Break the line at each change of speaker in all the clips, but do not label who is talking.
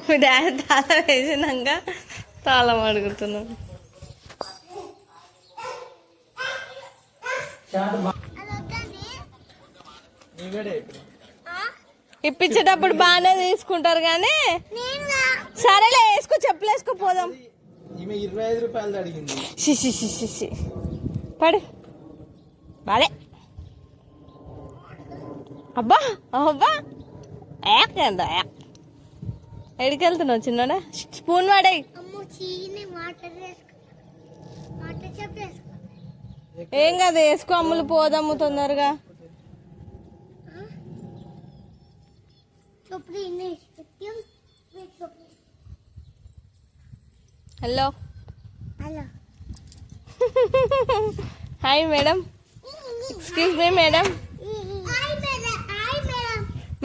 మీ daddy తాళం వేసినాక తాళం అడుగుతున్నాను. ఇప్పించేటప్పుడు బాగానే తీసుకుంటారు కానీ సరేలే వేసుకో, చెప్పులు వేసుకో పోదాం.
25 రూపాయలు అడిగింది.
పడి బాలే అబ్బా అబ్బా ఎడికి వెళ్తున్నావు చిన్న? స్పూన్ వాడేయి. ఏం కాదు వేసుకో, అమ్ములు పోదాము తొందరగా. Hello
hello
hi madam. Excuse me madam.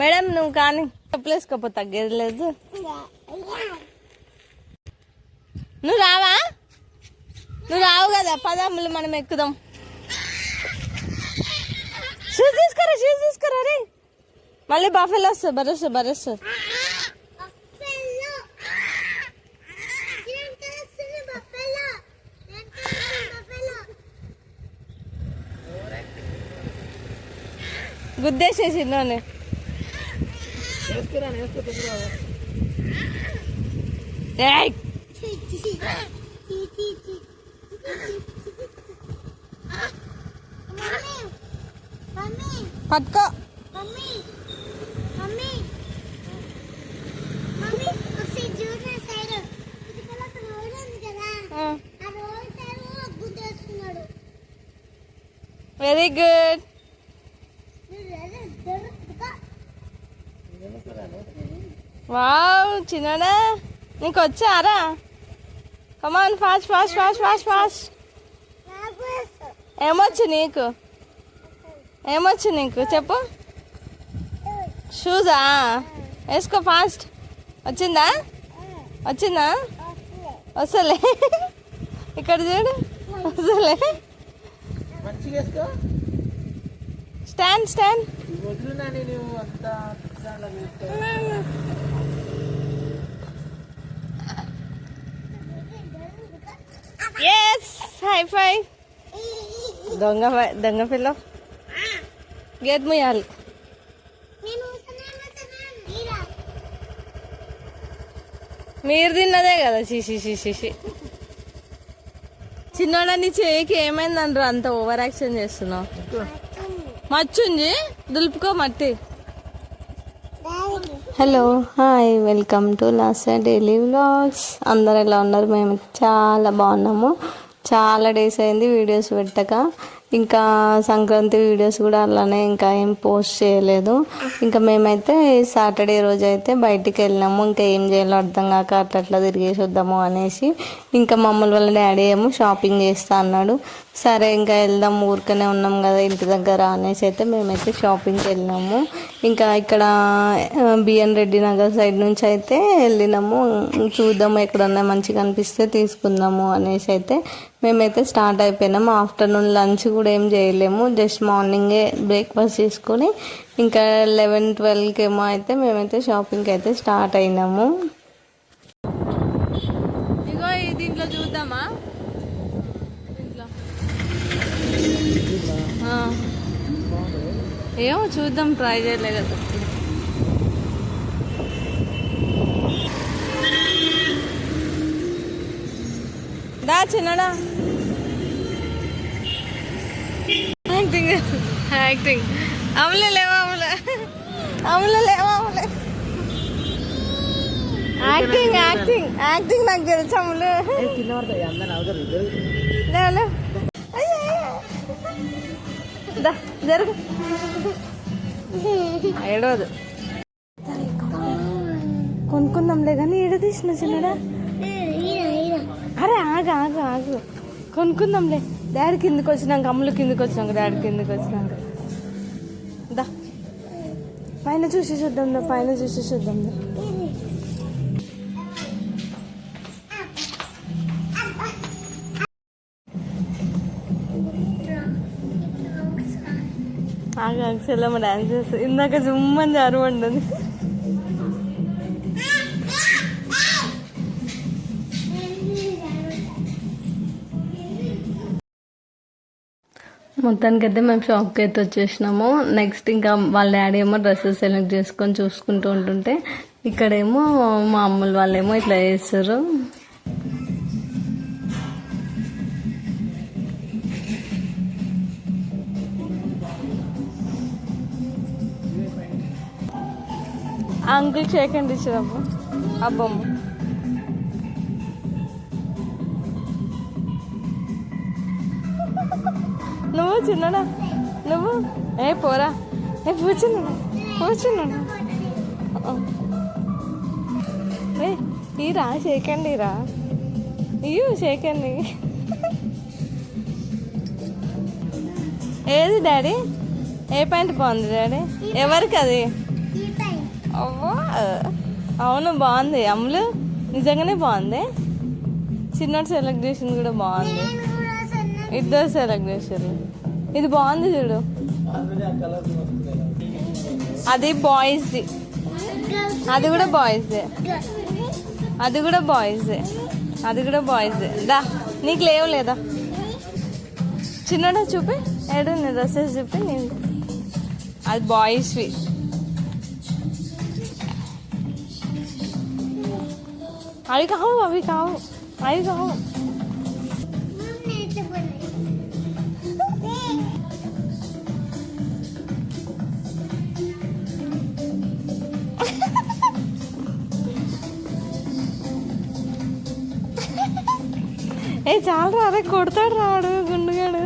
Madam నువ్వు కానీ చెప్పులు వేసుకోపో, తగ్గేది లేదు. నువ్వు రావా? నువ్వు రావు కదా, పదమ్ములు మనం ఎక్కుదాం. షూస్ తీసుకురా రే. మళ్ళీ బఫెలో వస్తుంది, బరొస్తుంది. గుద్దేసేసి నూనె. పట్టుకో. Very good. వావ్ చిన్నడా, నీకు వచ్చారా? Come on fast fast fast fast fast. ఏమొచ్చు నీకు చెప్పు. షూజా వేసుకో ఫాస్ట్. వచ్చిందా? వస్తలే. ఇక్కడ చూడు, వస్తలే. స్టాండ్. ఎస్ హై ఫై. దొంగ పిల్ల గేట్ ముయ్యాలి. మీరు తిన్నదే కదా. శిషి చిన్నోడా, నీ చేయికి ఏమైందనరా అంత ఓవర్ యాక్షన్ చేస్తున్నావు? మచ్చుంది, దులుపుకో మట్టి. Hello hi, welcome to last daily vlogs. అందరు ఎలా ఉన్నారు? మేము చాలా బాగున్నాము. చాలా డేస్ అయింది వీడియోస్ పెట్టక. ఇంకా సంక్రాంతి వీడియోస్ కూడా అలానే ఇంకా ఏం పోస్ట్ చేయలేదు. ఇంకా మేమైతే సాటర్డే రోజు అయితే బయటికి వెళ్ళినాము. ఇంకా ఏం చేయాలో అర్థం కాక అట్లా తిరిగేసి వద్దాము అనేసి, ఇంకా మమ్మల్ని వాళ్ళ డాడీ ఏమో షాపింగ్ చేస్తా అన్నాడు. సరే ఇంకా వెళ్దాం, ఊరికనే ఉన్నాం కదా ఇంటి దగ్గర అనేసి అయితే మేమైతే షాపింగ్కి వెళ్ళినాము. ఇంకా ఇక్కడ బిఎన్ రెడ్డి నగర్ సైడ్ నుంచి అయితే వెళ్ళినాము. చూద్దాము ఎక్కడన్నా మంచిగా అనిపిస్తే తీసుకుందాము అనేసి అయితే మేమైతే స్టార్ట్ అయిపోయినాము. ఆఫ్టర్నూన్ లంచ్ కూడా ఏం చేయలేము, జస్ట్ మార్నింగే బ్రేక్ఫాస్ట్ చేసుకొని ఇంకా 11-12కి ఏమో అయితే మేమైతే షాపింగ్కి అయితే స్టార్ట్ అయినాము. ఇగో దీంట్లో చూద్దామా? ఏమో చూద్దాం, ట్రై చేయలే కదా. దా చిన్నడా. యాక్టింగ్ అమలు లేవా? యాక్టింగ్ నాకు తెలుసు అమలు. జరుగు, ఏడవదు. కొనుక్కుందాంలే కానీ ఏడ తీసిన చిన్నడా. అరే ఆగు కొనుక్కుందాంలే. డాడీ కిందకి వచ్చినాక, అమ్ములు కిందకి వచ్చినాక, డాడీ కిందకి వచ్చినాక దా పైన చూసి చూద్దాం. ఆగా సెల్లమ్మ డాన్స్ చేస్తుంది. ఇందాక జుమ్మని జారు పడ్డది. మొత్తానికి అయితే మేము షాప్కి అయితే వచ్చేసినాము. నెక్స్ట్ ఇంకా వాళ్ళ డాడీ ఏమో డ్రెస్సెస్ సెలెక్ట్ చేసుకొని చూసుకుంటూ ఉంటుంటే ఇక్కడేమో మా అమ్ములు వాళ్ళేమో ఇట్లా చేస్తారు. అంకుల్ షేక్ అండ్ ఇచ్చారు అబ్బమ్మ. నువ్వు చిన్నడా నువ్వు పోరా కూర్చున్నాడు ఈరా షేకండి రా షేకండి. ఏది డాడీ ఏ ప్యాంట్ బాగుంది డాడీ? ఎవరికి అది? అవ్వా అవును బాగుంది అమ్ములు, నిజంగానే బాగుంది. చిన్నోడు సెలెక్ట్ చేసింది కూడా బాగుంది, ఇద్దరు సెలెక్ట్ చేసారు. ఇది బాగుంది చూడు, అది బాయ్స్ది, అది కూడా బాయ్స్దే, అది కూడా బాయ్స్దే, అది కూడా బాయ్స్దే. దా నీకు లేవు లేదా? చిన్నడా చూపి ఏడు నీ డ్రెస్సెస్ చూపి. నేను అది బాయ్స్వి. అవి కావు అవి కావు అవి కావు. చాలా అరే కొడతాడు రాడు గుండుగాడు.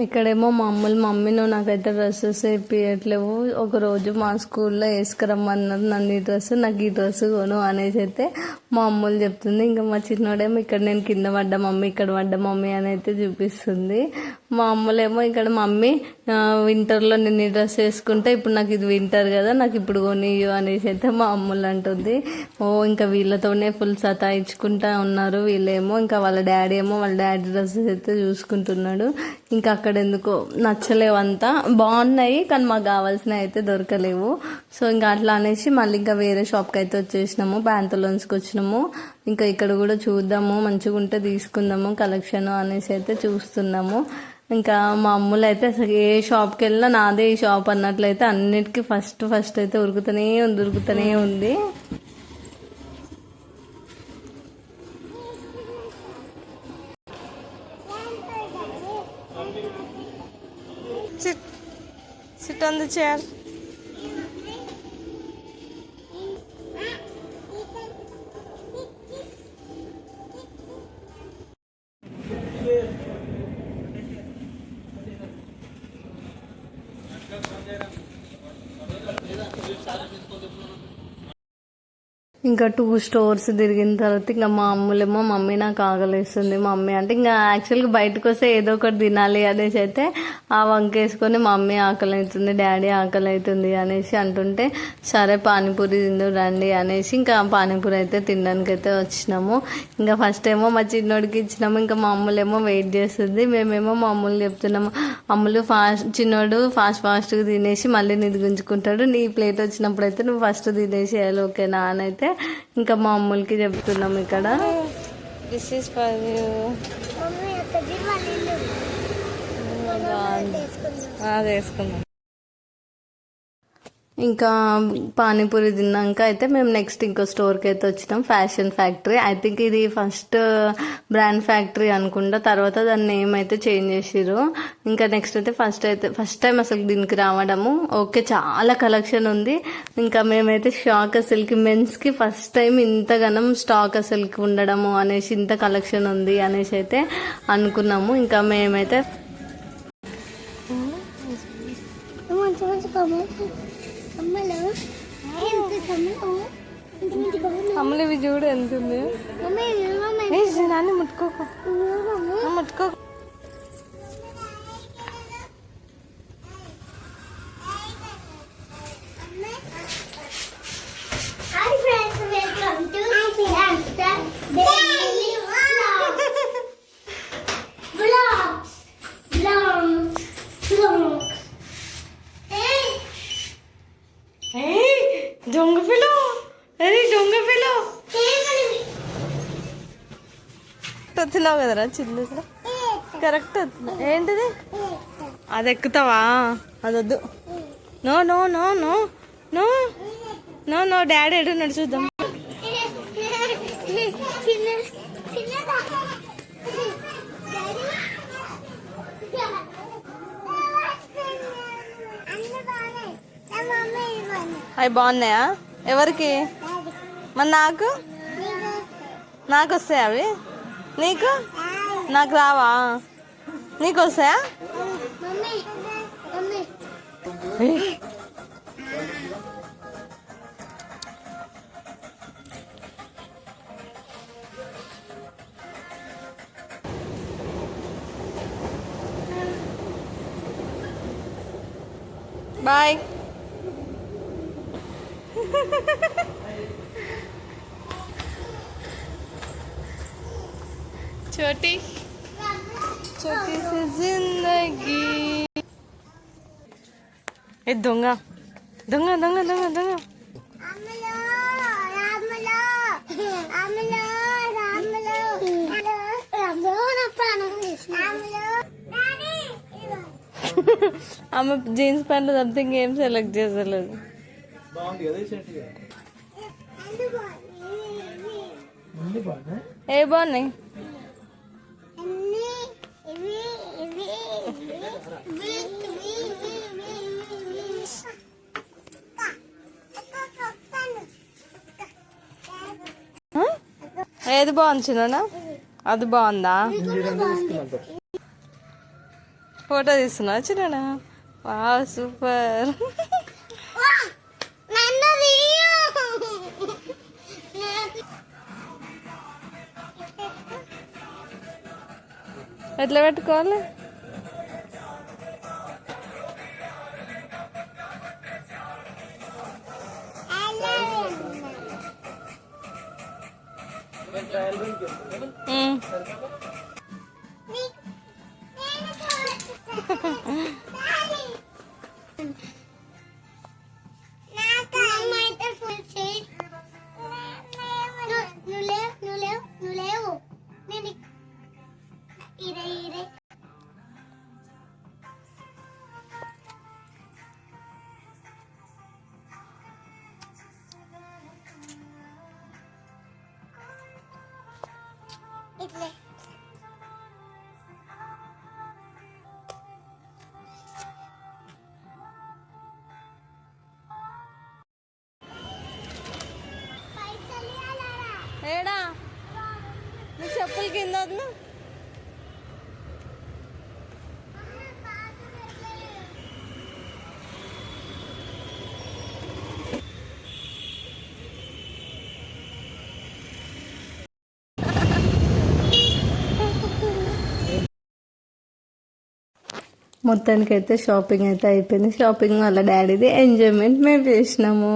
ఇక్కడేమో మా మమ్మీ నువ్వు నాకైతే డ్రెస్సెస్ వేయట్లేవు, ఒకరోజు మా స్కూల్లో వేసుకురమ్మన్నారు నన్ను, ఈ డ్రెస్ నాకు ఈ డ్రెస్ కొను అనేసి అయితే మా అమ్మలు చెప్తుంది. ఇంకా మా చిన్నోడేమో ఇక్కడ నేను కింద పడ్డా మమ్మీ, ఇక్కడ పడ్డా మమ్మీ అని అయితే చూపిస్తుంది. మా అమ్మలేమో ఇక్కడ మమ్మీ వింటర్లో నేను ఈ డ్రెస్ వేసుకుంటే ఇప్పుడు నాకు ఇది వింటర్ కదా, నాకు ఇప్పుడు కొనియు అనేసి అయితే మా అమ్మలు అంటుంది. ఇంకా వీళ్ళతోనే ఫుల్ సతాయించుకుంటా ఉన్నారు వీళ్ళేమో. ఇంకా వాళ్ళ డాడీ ఏమో వాళ్ళ డాడీ డ్రెస్సెస్ అయితే చూసుకుంటున్నాడు. ఇంకా అక్కడ ఎందుకో నచ్చలేవు, అంతా బాగున్నాయి కానీ మాకు కావాల్సినవి అయితే దొరకలేవు. సో ఇంకా అట్లా అనేసి మళ్ళీ ఇంకా వేరే షాప్కి అయితే వచ్చేసినాము, ప్యాంతలోన్స్కి వచ్చినాము. ఇంకా ఇక్కడ కూడా చూద్దాము మంచిగా ఉంటే తీసుకుందాము కలెక్షన్ అనేసి అయితే చూస్తున్నాము. ఇంకా మా అమ్ములు అయితే అసలు ఏ షాప్కి వెళ్ళినా నాదే ఈ షాప్ అన్నట్లయితే అన్నిటికీ ఫస్ట్ అయితే ఉరుకుతూనే ఉంది. Sit on the chair. ఇంకా 2 స్టోర్స్ తిరిగిన తర్వాత ఇంకా మా అమ్ములేమో మమ్మీ నాకు ఆకలిస్తుంది మమ్మీ అంటే, ఇంకా యాక్చువల్గా బయటకు వస్తే ఏదో ఒకటి తినాలి అనేసి అయితే ఆ వంకేసుకొని మమ్మీ ఆకలి అవుతుంది డాడీ ఆకలి అవుతుంది అనేసి అంటుంటే సరే పానీపూరి తిందు రండి అనేసి ఇంకా పానీపూరి అయితే తినడానికి అయితే వచ్చినాము. ఇంకా ఫస్ట్ ఏమో మా చిన్నోడికి ఇచ్చినాము, ఇంకా మా అమ్ములేమో వెయిట్ చేస్తుంది. మేమేమో మా అమ్ములు చెప్తున్నాము, అమ్ములు చిన్నోడు ఫాస్ట్గా తినేసి మళ్ళీ నీది గుంజుకుంటాడు, నీ ప్లేట్ వచ్చినప్పుడు అయితే నువ్వు ఫస్ట్ తినేసేయాలి ఓకేనా అని అయితే ఇంకా మా అమ్ములకి చెప్తున్నాం. ఇక్కడ దిస్ ఈస్ ఫర్ యూ. అది వేసుకుందాం. ఇంకా పానీపూరి తిన్నాక అయితే మేము నెక్స్ట్ ఇంకో స్టోర్కి అయితే వచ్చినాం, ఫ్యాషన్ ఫ్యాక్టరీ. ఐ థింక్ ఇది ఫస్ట్ బ్రాండ్ ఫ్యాక్టరీ అనుకుంటా, తర్వాత దాని నేమ్ అయితే చేంజ్ చేసిర్రు. ఇంకా నెక్స్ట్ అయితే ఫస్ట్ టైం అసలు దీనికి రావడము. ఓకే చాలా కలెక్షన్ ఉంది. ఇంకా మేమైతే షాక్ అసలుకి, మెన్స్కి ఫస్ట్ టైం ఇంతగానం స్టాక్ అసలుకి ఉండడము అనేసి, ఇంత కలెక్షన్ ఉంది అనేసి అయితే అనుకున్నాము. ఇంకా మేమైతే అమ్మలు ఇవి చూడు ఎంత ఉంది. నాన్న ముట్టుకోకు. దొంగ పిల్ల, దొంగ పిల్ల కరెక్ట్ వచ్చినావు కదరా చిన్న కరెక్ట్ వచ్చినా ఏంటిది అది ఎక్కుతావా అది వద్దు no no no no no no no daddy ఎటు నడుచుద్దాం అవి బాగున్నాయా ఎవరికి మరి నాకు నాకు వస్తాయా అవి నీకు నాకు రావా నీకు వస్తాయా బాయ్ छोटी छोटी सी जिंदगी ए దొంగ దొంగ దొంగ దొంగ దొంగ ఆమె జీన్స్ ప్యాంట్ తప్పితే ఇంకేం సెలెక్ట్ చేసలేదు
బాగుంది కదా ఈ షర్ట్
ఏ బాగున్నాయి ఏది బాగుంది చిన్న అది బాగుందా ఫోటో తీస్తున్నా చిన్న వా సూపర్ ఎట్లా పెట్టుకోవాలి ఏడా నీ చెప్పులు కింద వదిలు మొత్తానికైతే షాపింగ్ అయితే అయిపోయింది షాపింగ్ వాళ్ళ డాడీది ఎంజాయ్మెంట్ మేము చేసినాము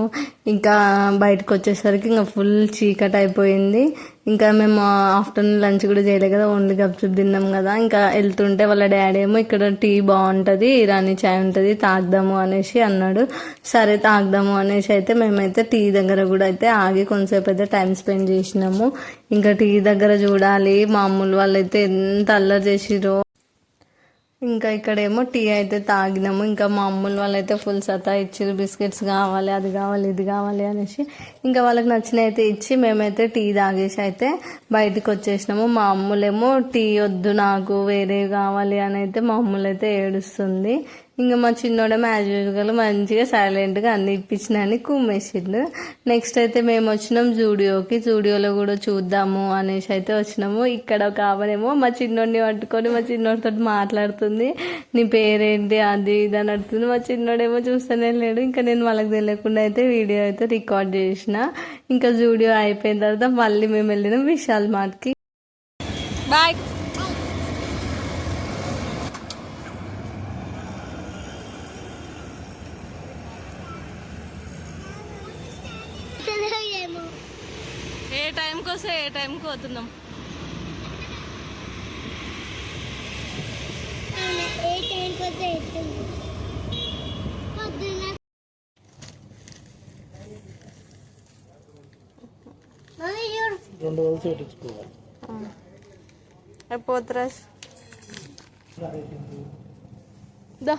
ఇంకా బయటకు వచ్చేసరికి ఇంకా ఫుల్ చీకట్ అయిపోయింది ఇంకా మేము ఆఫ్టర్నూన్ లంచ్ కూడా చేయలేదు కదా ఓన్లీ గప్చుప్ తిన్నాం కదా ఇంకా వెళ్తుంటే వాళ్ళ డాడీ ఏమో ఇక్కడ టీ బాగుంటుంది ఇరానీ చాయ్ ఉంటుంది తాగుదాము అనేసి అన్నాడు సరే తాగుదాము అనేసి అయితే మేమైతే టీ దగ్గర కూడా అయితే ఆగి కొంతసేపు అయితే టైం స్పెండ్ చేసినాము ఇంకా టీ దగ్గర చూడాలి మామూలు వాళ్ళైతే ఎంత అల్లరి చేసిరో ఇంకా ఇక్కడేమో టీ అయితే తాగినాము ఇంకా మా అమ్ములు వాళ్ళైతే ఫుల్ సతా ఇచ్చారు బిస్కెట్స్ కావాలి అది కావాలి ఇది కావాలి అనేసి ఇంకా వాళ్ళకి నచ్చిన అయితే ఇచ్చి మేమైతే టీ తాగేసి అయితే బయటకు వచ్చేసినాము మా అమ్ములేమో టీ వద్దు నాకు వేరే కావాలి అని అయితే మా అమ్ములు అయితే ఏడుస్తుంది ఇంకా మా చిన్నోడేమో యాజ్ యూజువల్ మంచిగా సైలెంట్గా అన్ని ఇప్పించినాయని కుమ్మేసిండు నెక్స్ట్ అయితే మేము వచ్చినాం జూడియోలో కూడా చూద్దాము అనేసి అయితే వచ్చినాము ఇక్కడ ఒక ఆమెనేమో మా చిన్నోడిని పట్టుకొని మా చిన్నోడితో మాట్లాడుతుంది నీ పేరేంటి అది ఇది అని అడుగుతుంది మా చిన్నోడేమో చూస్తూనే లేడు ఇంకా నేను వాళ్ళకి తెలియకుండా అయితే వీడియో అయితే రికార్డ్ చేసిన ఇంకా జూడియో అయిపోయిన తర్వాత మళ్ళీ మేము వెళ్ళినాం విశాల్ మార్ట్కి బాయ్ ఏ టైంకి వస్తే ఏ టైంకి పోతున్నాం
రెండు రోజులు పెట్టించుకోవాలి
పోతురాజ్ దా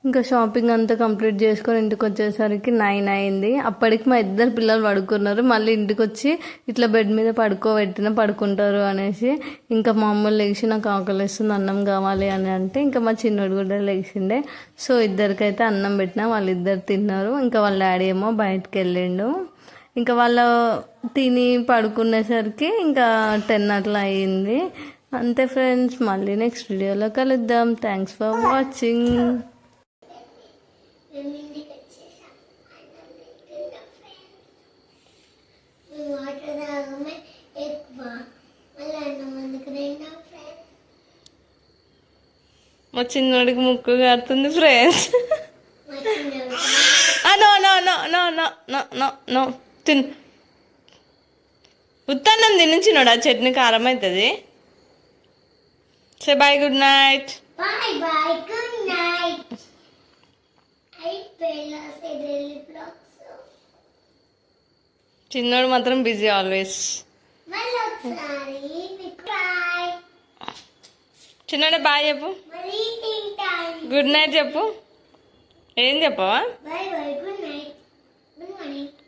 ఇంకా షాపింగ్ అంతా కంప్లీట్ చేసుకొని ఇంటికి వచ్చేసరికి 9 అయింది. అప్పటికి మా ఇద్దరు పిల్లలు పడుకున్నారు. మళ్ళీ ఇంటికి వచ్చి ఇట్లా బెడ్ మీద పడుకుంటారు అనేసి ఇంకా మా అమ్మ లేచి నాకు ఆకలిస్తుంది అన్నం కావాలి అని అంటే ఇంకా మా చిన్నోడు కూడా లేచిండే. సో ఇద్దరికైతే అన్నం పెట్టినా, వాళ్ళిద్దరు తిన్నారు. ఇంకా వాళ్ళ డాడీ ఏమో బయటకు వెళ్ళిండు. ఇంకా వాళ్ళు తిని పడుకునేసరికి ఇంకా 10 అట్లా అయ్యింది. అంతే ఫ్రెండ్స్, మళ్ళీ నెక్స్ట్ వీడియోలో కలుద్దాం. Thanks for watching.
మేము ఇంటికి వచ్చేసాం. అన్నం తింటున్నాం ఫ్రెండ్స్. మేము వాటర్ తాగమే ఎక్కువ, మళ్ళీ అన్నం అందుకు తింటాం ఫ్రెండ్స్.
మా చిన్నోడికి ముక్కు కారుతుంది ఫ్రెండ్స్.
మా చిన్నోడు
no no no no no no no no తిను. ఉత్తన్నం తిని చిన్నోడు, ఆ చట్నీ కారం అవుతుంది. Say bye, good night.
Bye bye, good night.
చిన్నోడు మాత్రం బిజీ ఆల్వేస్.
మళ్ళీ ఒకసారి మీకు బాయ్.
చిన్నోడే బాయ్ చెప్పు,
మళ్ళీ ఈటింగ్ టైం.
గుడ్ నైట్ చెప్పు. ఏం చెప్పవా?
Bye bye, good night, good morning.